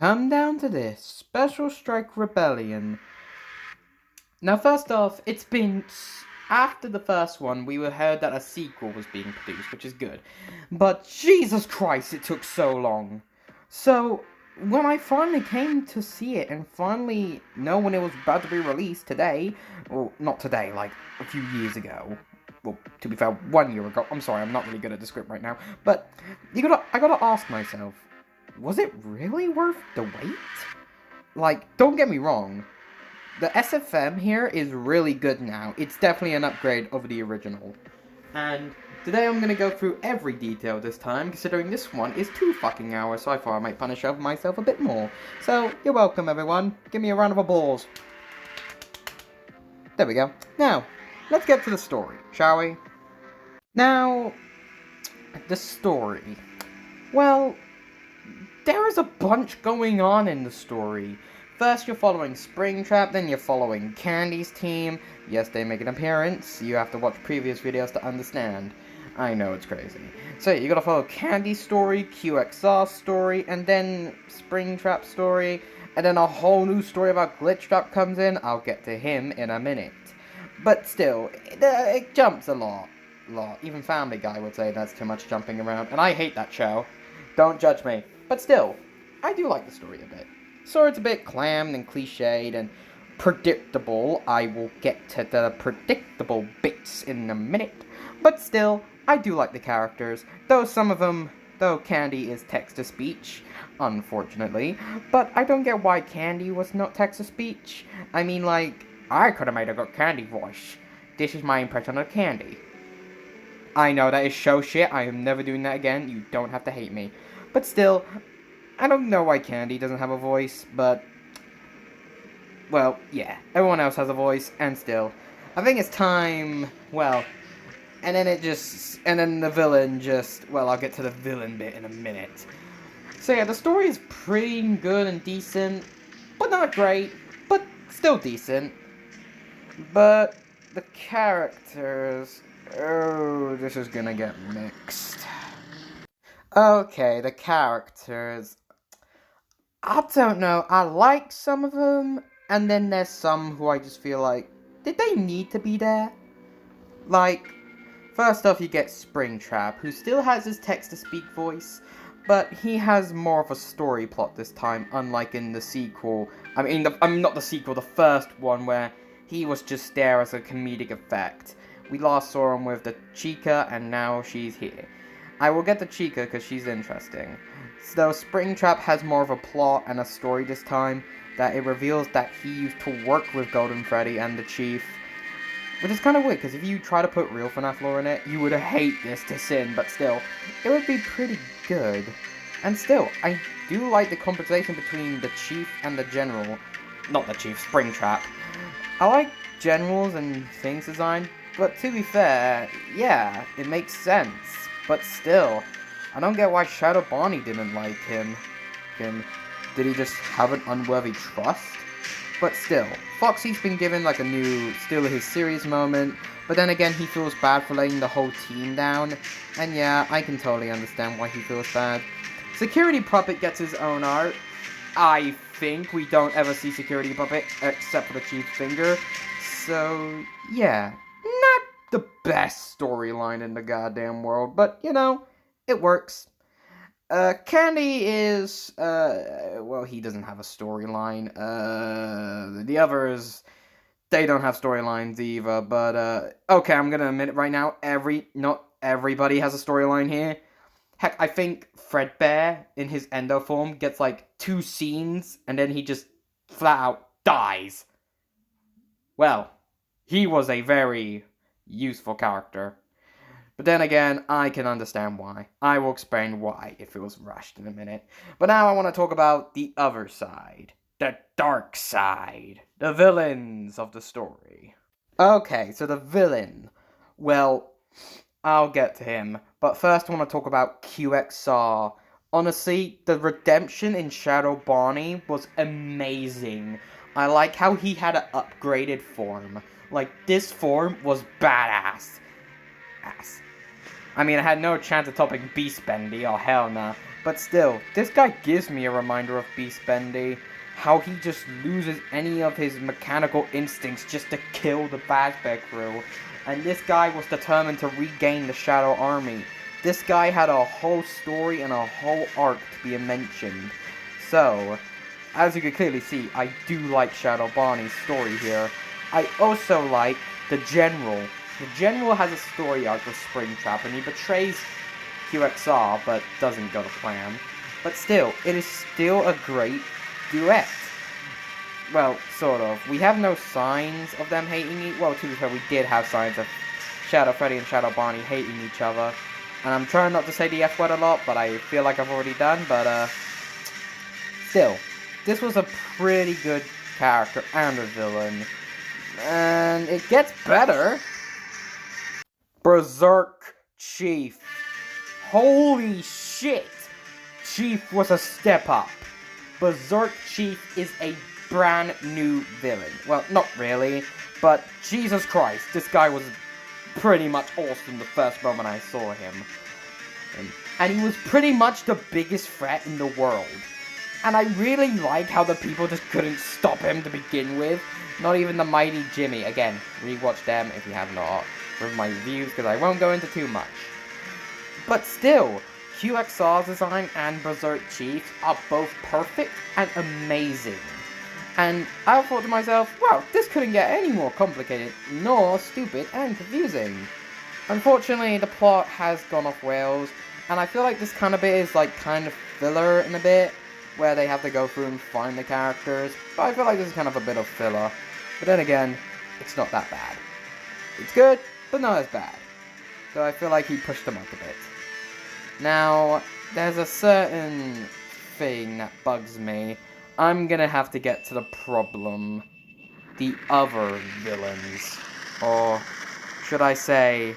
Come down to this Special Strike Rebellion. Now, first off, after the first one, we were heard that a sequel was being produced, which is good. But Jesus Christ, it took so long. So, when I finally came to see it and finally know when it was about to be released today, well, not today, like a few years ago. Well, to be fair, 1 year ago. I'm sorry, I'm not really good at the script right now. But I gotta ask myself, was it really worth the wait? Like, don't get me wrong, the SFM here is really good now. It's definitely an upgrade over the original. And today I'm gonna go through every detail this time, considering this one is 2 fucking hours, so I thought I might punish myself a bit more. So, you're welcome everyone. Give me a round of applause. There we go. Now, let's get to the story, shall we? Now, the story. Well, there is a bunch going on in the story. First, you're following Springtrap, then you're following Candy's team. Yes, they make an appearance. You have to watch previous videos to understand. I know, it's crazy. So, you gotta follow Candy's story, QXR's story, and then Springtrap's story, and then a whole new story about Glitchtrap comes in. I'll get to him in a minute. But still, it jumps a lot. Even Family Guy would say that's too much jumping around, and I hate that show. Don't judge me. But still, I do like the story a bit. So it's a bit clammed and cliched and predictable. I will get to the predictable bits in a minute. But still, I do like the characters, though Candy is text-to-speech, unfortunately. But I don't get why Candy was not text-to-speech. I mean, like, I could have made a good Candy voice. This is my impression of Candy. I know that is show shit. I am never doing that again. You don't have to hate me. But still, I don't know why Candy doesn't have a voice, but... well, yeah. Everyone else has a voice, and still. I think it's time... well... and then the villain just... well, I'll get to the villain bit in a minute. So yeah, the story is pretty good and decent, but not great, but still decent. But the characters... oh, this is gonna get mixed. Okay, the characters. I don't know. I like some of them, and then there's some who I just feel like, did they need to be there? Like, first off, you get Springtrap, who still has his text-to-speak voice, but he has more of a story plot this time, unlike in the sequel. Not the sequel, the first one, where he was just there as a comedic effect. We last saw him with the Chica, and now she's here. I will get to Chica because she's interesting. So Springtrap has more of a plot and a story this time, that it reveals that he used to work with Golden Freddy and the Chief. Which is kind of weird, because if you try to put real FNAF lore in it, you would hate this to sin, but still, it would be pretty good. And still, I do like the conversation between the Chief and the General. Not the Chief, Springtrap. I like Generals and things design, but to be fair, yeah, it makes sense. But still, I don't get why Shadow Bonnie didn't like him. Did he just have an unworthy trust? But still, Foxy's been given like still his serious moment, but then again he feels bad for letting the whole team down, and yeah, I can totally understand why he feels bad. Security Puppet gets his own art. I think we don't ever see Security Puppet except for the Chief's finger, so yeah, not the best storyline in the goddamn world, but you know, it works. Candy is, well, he doesn't have a storyline. The others, they don't have storylines either, but, okay, I'm gonna admit it right now, not everybody has a storyline here. Heck, I think Fredbear, in his Endo form, gets, like, 2 scenes, and then he just flat out dies. Well, he was a very useful character. But then again, I can understand why. I will explain why if it was rushed in a minute. But now I want to talk about the other side. The dark side. The villains of the story. Okay, so the villain. Well, I'll get to him. But first I want to talk about QXR. Honestly, the redemption in Shadow Bonnie was amazing. I like how he had an upgraded form. Like, this form was badass. I mean, I had no chance of topping Beast Bendy, oh hell nah. But still, this guy gives me a reminder of Beast Bendy. How he just loses any of his mechanical instincts just to kill the Fazbear crew. And this guy was determined to regain the Shadow Army. This guy had a whole story and a whole arc to be mentioned. So, as you can clearly see, I do like Shadow Bonnie's story here. I also like the General. The General has a story arc with Springtrap, and he betrays QXR, but doesn't go to plan. But still, it is still a great duet. Well, sort of. We have no signs of them hating each other. Well, to be fair, we did have signs of Shadow Freddy and Shadow Bonnie hating each other. And I'm trying not to say the F word a lot, but I feel like I've already done. But, still, this was a pretty good character and a villain. And it gets better. Berserk Chief. Holy shit! Chief was a step up. Berserk Chief is a brand new villain. Well, not really, but Jesus Christ, this guy was pretty much awesome the first moment I saw him. And he was pretty much the biggest threat in the world. And I really like how the people just couldn't stop him to begin with. Not even the Mighty Jimmy. Again, rewatch them if you have not for my reviews, because I won't go into too much. But still, QXR's design and Berserk Chief are both perfect and amazing. And I thought to myself, well, this couldn't get any more complicated, nor stupid and confusing. Unfortunately, the plot has gone off rails, and I feel like this kind of bit is like kind of filler in a bit, where they have to go through and find the characters, but I feel like this is kind of a bit of filler. But then again, it's not that bad. It's good, but not as bad. So I feel like he pushed them up a bit. Now, there's a certain thing that bugs me. I'm gonna have to get to the problem. The other villains. Or should I say,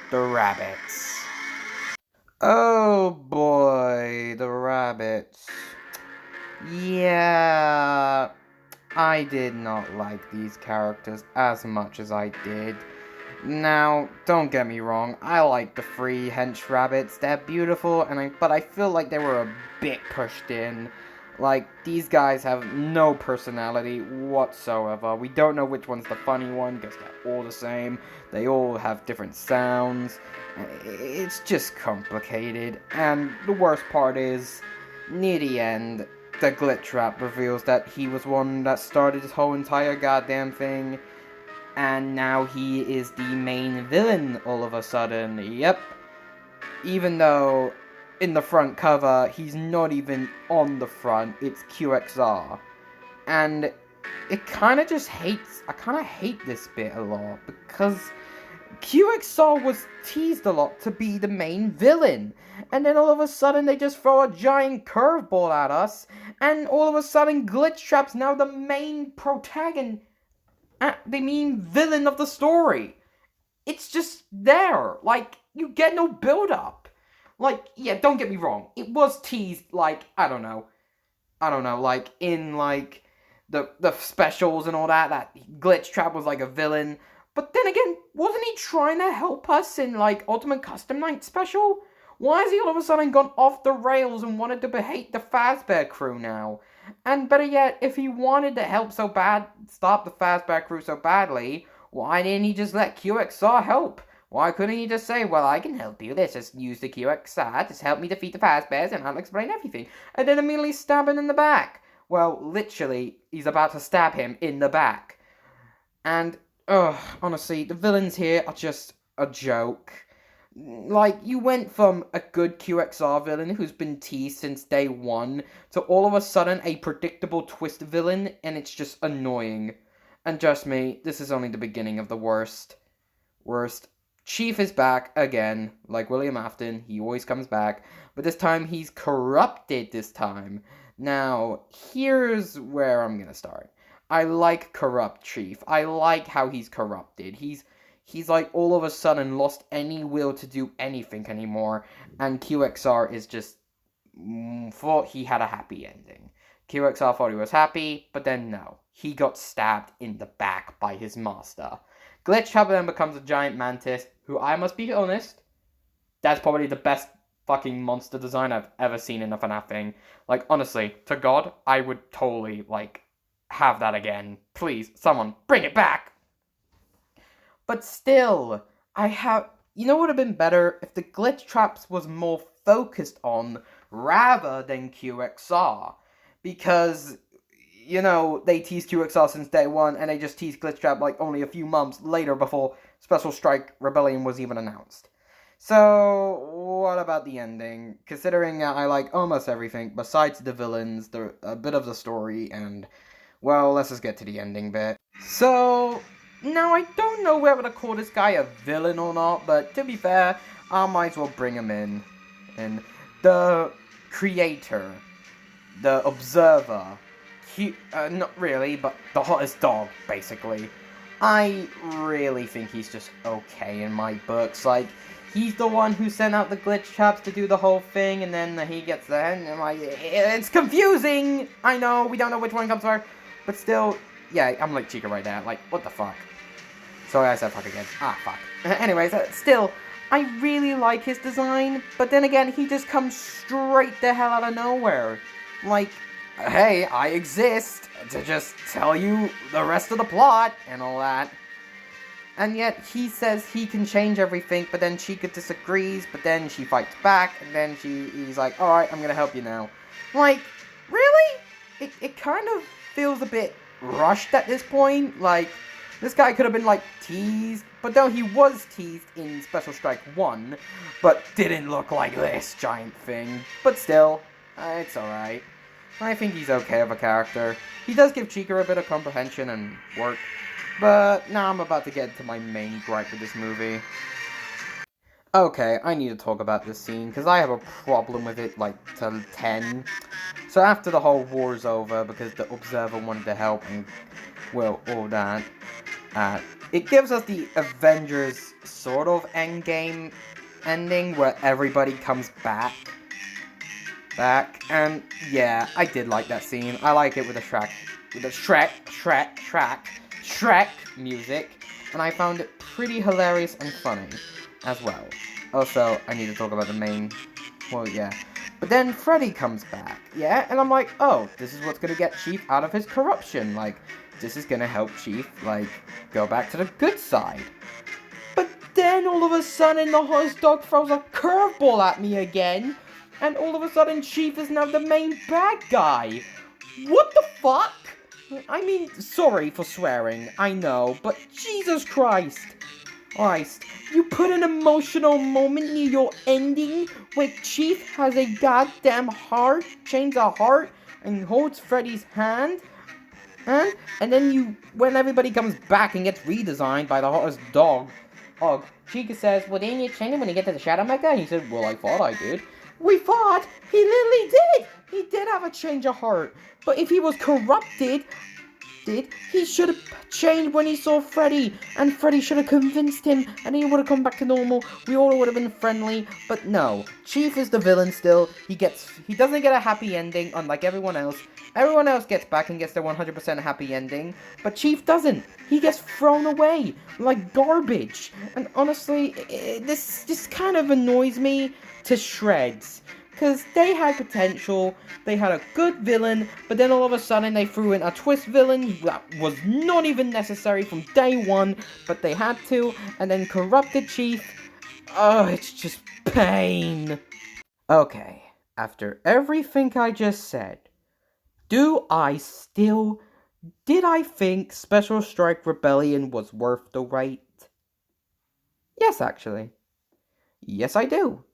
the rabbits. Oh boy, the rabbits. Yeah, I did not like these characters as much as I did. Now, don't get me wrong, I like the three hench rabbits, they're beautiful, but I feel like they were a bit pushed in. Like, these guys have no personality whatsoever. We don't know which one's the funny one, because they're all the same. They all have different sounds. It's just complicated. And the worst part is, near the end, the Glitchtrap reveals that he was one that started this whole entire goddamn thing. And now he is the main villain all of a sudden. Yep. Even though in the front cover, he's not even on the front, it's QXR. And it kind of just hates, I kind of hate this bit a lot, because QXR was teased a lot to be the main villain. And then all of a sudden they just throw a giant curveball at us, and all of a sudden Glitchtrap's now the main protagonist. The main villain of the story. It's just there. Like, you get no build-up. Like, yeah, don't get me wrong. It was teased, like, I don't know, like, in, like, the specials and all that Glitchtrap was, like, a villain. But then again, wasn't he trying to help us in, like, Ultimate Custom Night special? Why has he all of a sudden gone off the rails and wanted to hate the Fazbear crew now? And better yet, if he wanted to help so bad, stop the Fazbear crew so badly, why didn't he just let QXR help? Why couldn't he just say, well, I can help you, let's just use the QXR, just help me defeat the Fazbears and I'll explain everything. And then immediately stab him in the back. Well, literally, he's about to stab him in the back. And, honestly, the villains here are just a joke. Like, you went from a good QXR villain who's been teased since day one to all of a sudden a predictable twist villain, and it's just annoying. And trust me, this is only the beginning of the worst. Chief is back again, like William Afton, he always comes back, but this time he's corrupted this time. Now, here's where I'm gonna start. I like Corrupt Chief. I like how he's corrupted. He's like all of a sudden lost any will to do anything anymore, and QXR is just thought he had a happy ending. QXR thought he was happy, but then no. He got stabbed in the back by his master. Glitchtrap then becomes a giant mantis, who I must be honest, that's probably the best fucking monster design I've ever seen in a FNAF thing. Like, honestly, to God, I would totally, like, have that again. Please, someone, bring it back! But still, you know what would have been better if the glitch traps was more focused on rather than QXR? Because, you know, they teased QXR since day one, and they just teased glitch trap like only a few months later before Special Strike Rebellion was even announced. So, what about the ending? Considering I like almost everything besides the villains, a bit of the story, and, well, let's just get to the ending bit. So, now I don't know whether to call this guy a villain or not, but to be fair, I might as well bring him in. And the creator, the observer, not really, but the hottest dog, basically. I really think he's just okay in my books. Like, he's the one who sent out the glitch traps to do the whole thing, and then he gets there, and I'm like, it's confusing! I know, we don't know which one comes first, but still, yeah, I'm like Chica right now. Like, what the fuck? Sorry, I said fuck again. Ah, fuck. Anyways, still, I really like his design, but then again, he just comes straight the hell out of nowhere. Like, hey, I exist to just tell you the rest of the plot and all that. And yet, he says he can change everything, but then Chica disagrees, but then she fights back, and then he's like, alright, I'm gonna help you now. Like, really? It kind of feels a bit rushed at this point. Like, this guy could have been, like, teased, but though he was teased in Special Strike 1, but didn't look like this giant thing. But still, it's alright. I think he's okay of a character. He does give Chica a bit of comprehension and work. But now I'm about to get into my main gripe with this movie. Okay, I need to talk about this scene, because I have a problem with it, like, to 10. So after the whole war's over, because the Observer wanted to help and, well, all that, it gives us the Avengers sort of endgame ending, where everybody comes back, and yeah, I did like that scene. I like it with the Shrek music, and I found it pretty hilarious and funny as well. Also, I need to talk about the main, well, yeah. But then Freddy comes back, yeah, and I'm like, oh, this is what's gonna get Chief out of his corruption. Like, this is gonna help Chief, like, go back to the good side. But then all of a sudden, the hottest dog throws a curveball at me again, and all of a sudden, Chief is now the main bad guy. What the fuck? I mean, sorry for swearing, I know, but Jesus Christ. Christ, you put an emotional moment near your ending where Chief has a goddamn heart, chains a heart, and holds Freddy's hand? And then when everybody comes back and gets redesigned by the hottest dog, Chica says, well, didn't you change it when you get to the Shadow Mecha? And he said, well, I thought I did. We thought? He literally did! He did have a change of heart. But if he was corrupted, he should have changed when he saw Freddy, and Freddy should have convinced him, and he would have come back to normal. We all would have been friendly, but no. Chief is the villain still. He doesn't get a happy ending, unlike everyone else. Everyone else gets back and gets their 100% happy ending, but Chief doesn't. He gets thrown away like garbage. And honestly, this kind of annoys me to shreds. Because they had potential, they had a good villain, but then all of a sudden they threw in a twist villain that was not even necessary from day one, but they had to, and then corrupted Chief. Oh, it's just pain. Okay, after everything I just said, did I think Special Strike Rebellion was worth the wait? Yes, actually. Yes, I do.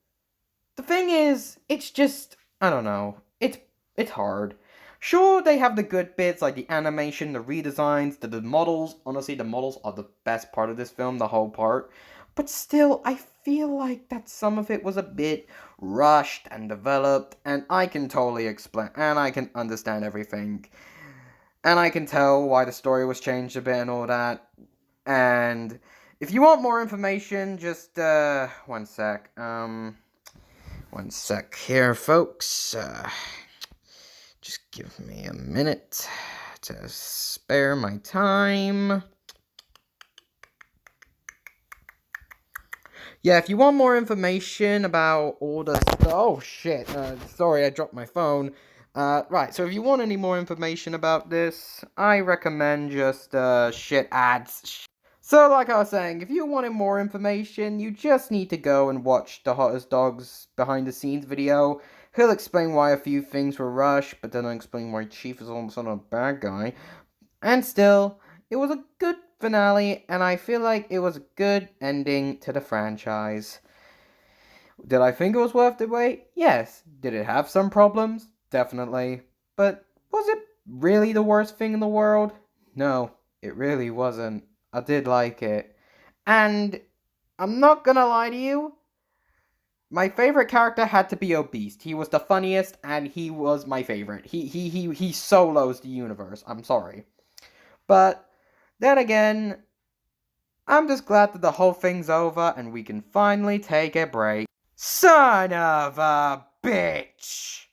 The thing is, it's just, I don't know, it's hard. Sure, they have the good bits, like the animation, the redesigns, the models. Honestly, the models are the best part of this film, the whole part. But still, I feel like that some of it was a bit rushed and developed, and I can totally explain, and I can understand everything. And I can tell why the story was changed a bit and all that. And if you want more information, just, one sec, one sec here, folks. Just give me a minute to spare my time. Yeah, if you want more information about all the oh shit, sorry, I dropped my phone. Right, so if you want any more information about this, I recommend just, shit ads. So, like I was saying, if you wanted more information, you just need to go and watch the Hottest Dogs behind the scenes video. He'll explain why a few things were rushed, but then I'll explain why Chief is almost not a bad guy. And still, it was a good finale, and I feel like it was a good ending to the franchise. Did I think it was worth the wait? Yes. Did it have some problems? Definitely. But was it really the worst thing in the world? No, it really wasn't. I did like it. And I'm not gonna lie to you, my favorite character had to be Obese. He was the funniest, and he was my favorite. He solos the universe. I'm sorry. But then again, I'm just glad that the whole thing's over and we can finally take a break. Son of a bitch!